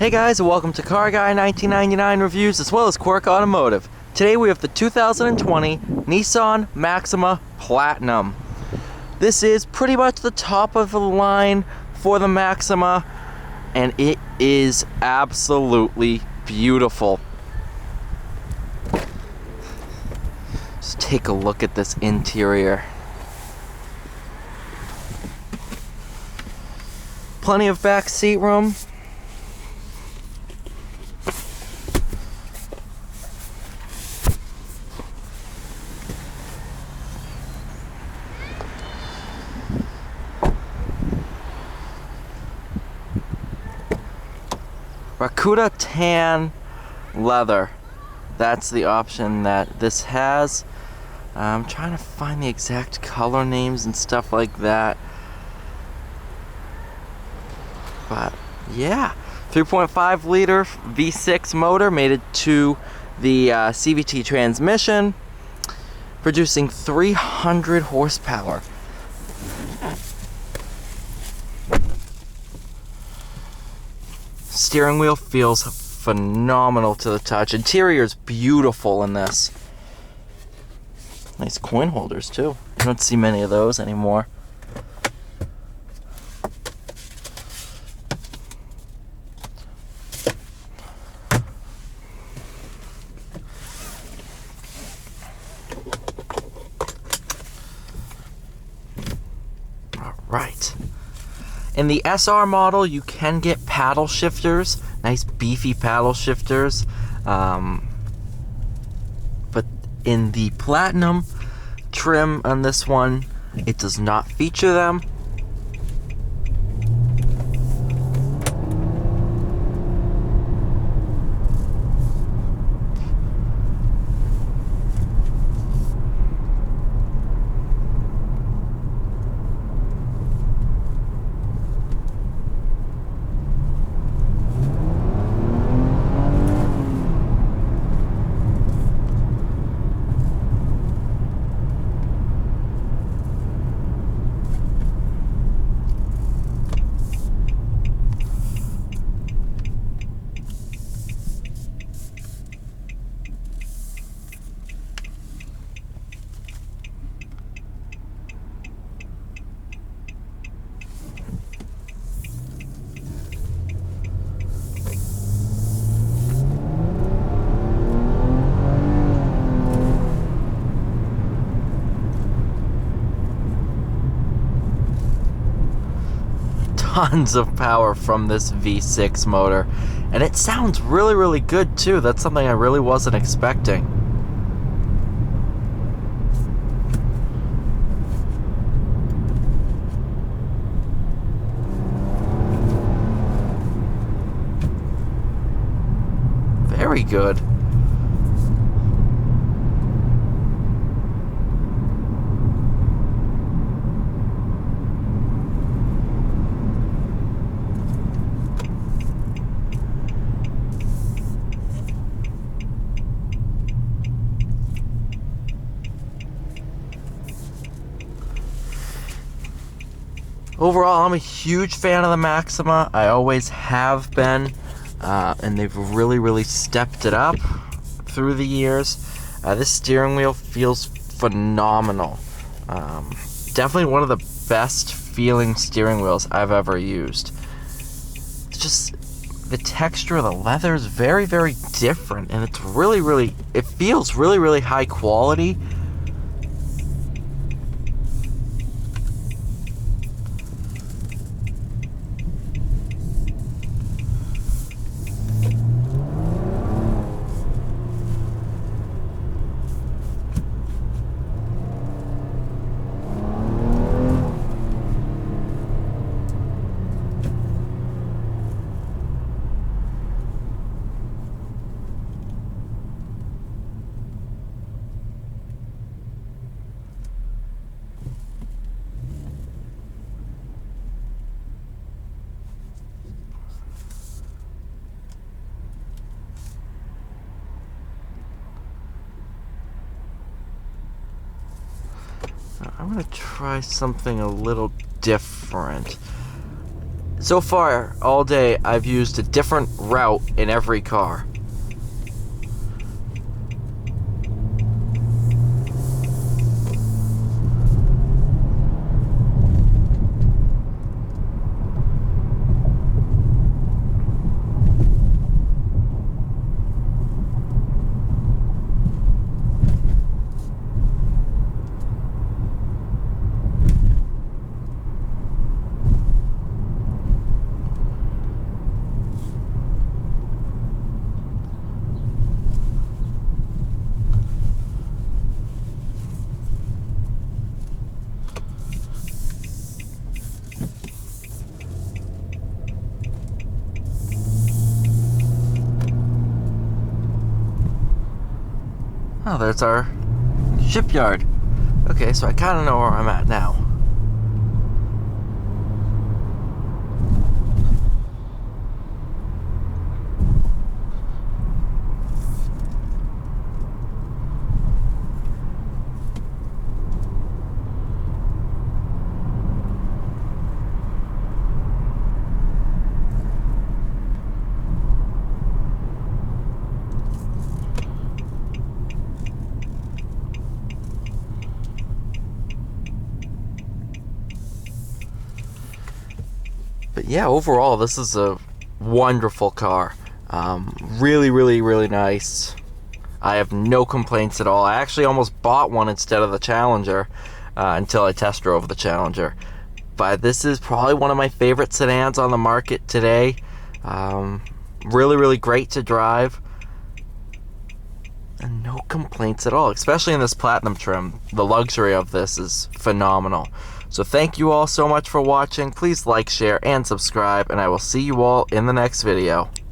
Hey guys, and welcome to Car Guy 1999 Reviews as well as Quirk Automotive. Today we have the 2020 Nissan Maxima Platinum. This is pretty much the top of the line for the Maxima, and it is absolutely beautiful. Just take a look at this interior. Plenty of back seat room. Rakuta tan leather. That's the option that this has. I'm trying to find the exact color names and stuff like that. But yeah, 3.5 liter V6 motor mated to the CVT transmission, producing 300 horsepower. Steering wheel feels phenomenal to the touch. Interior is beautiful in this. Nice coin holders too. You don't see many of those anymore. All right. In the SR model, you can get paddle shifters, nice beefy paddle shifters. But in the Platinum trim on this one, it does not feature them. Tons of power from this V6 motor, and it sounds really good too. That's something I really wasn't expecting. Very good. Overall, I'm a huge fan of the Maxima. I always have been, and they've really stepped it up through the years. This steering wheel feels phenomenal. Definitely one of the best feeling steering wheels I've ever used. It's just, the texture of the leather is very different, and it's it feels really high quality. I'm gonna try something a little different. So far, all day, I've used a different route in every car. Oh, there's our shipyard. Okay, so I kind of know where I'm at now. But yeah, overall, this is a wonderful car. Really, really, really nice. I have no complaints at all. I actually almost bought one instead of the Challenger until I test drove the Challenger. But this is probably one of my favorite sedans on the market today. Really, really great to drive. And no complaints at all, especially in this platinum trim. The luxury of this is phenomenal. So thank you all so much for watching. Please like, share, and subscribe, and I will see you all in the next video.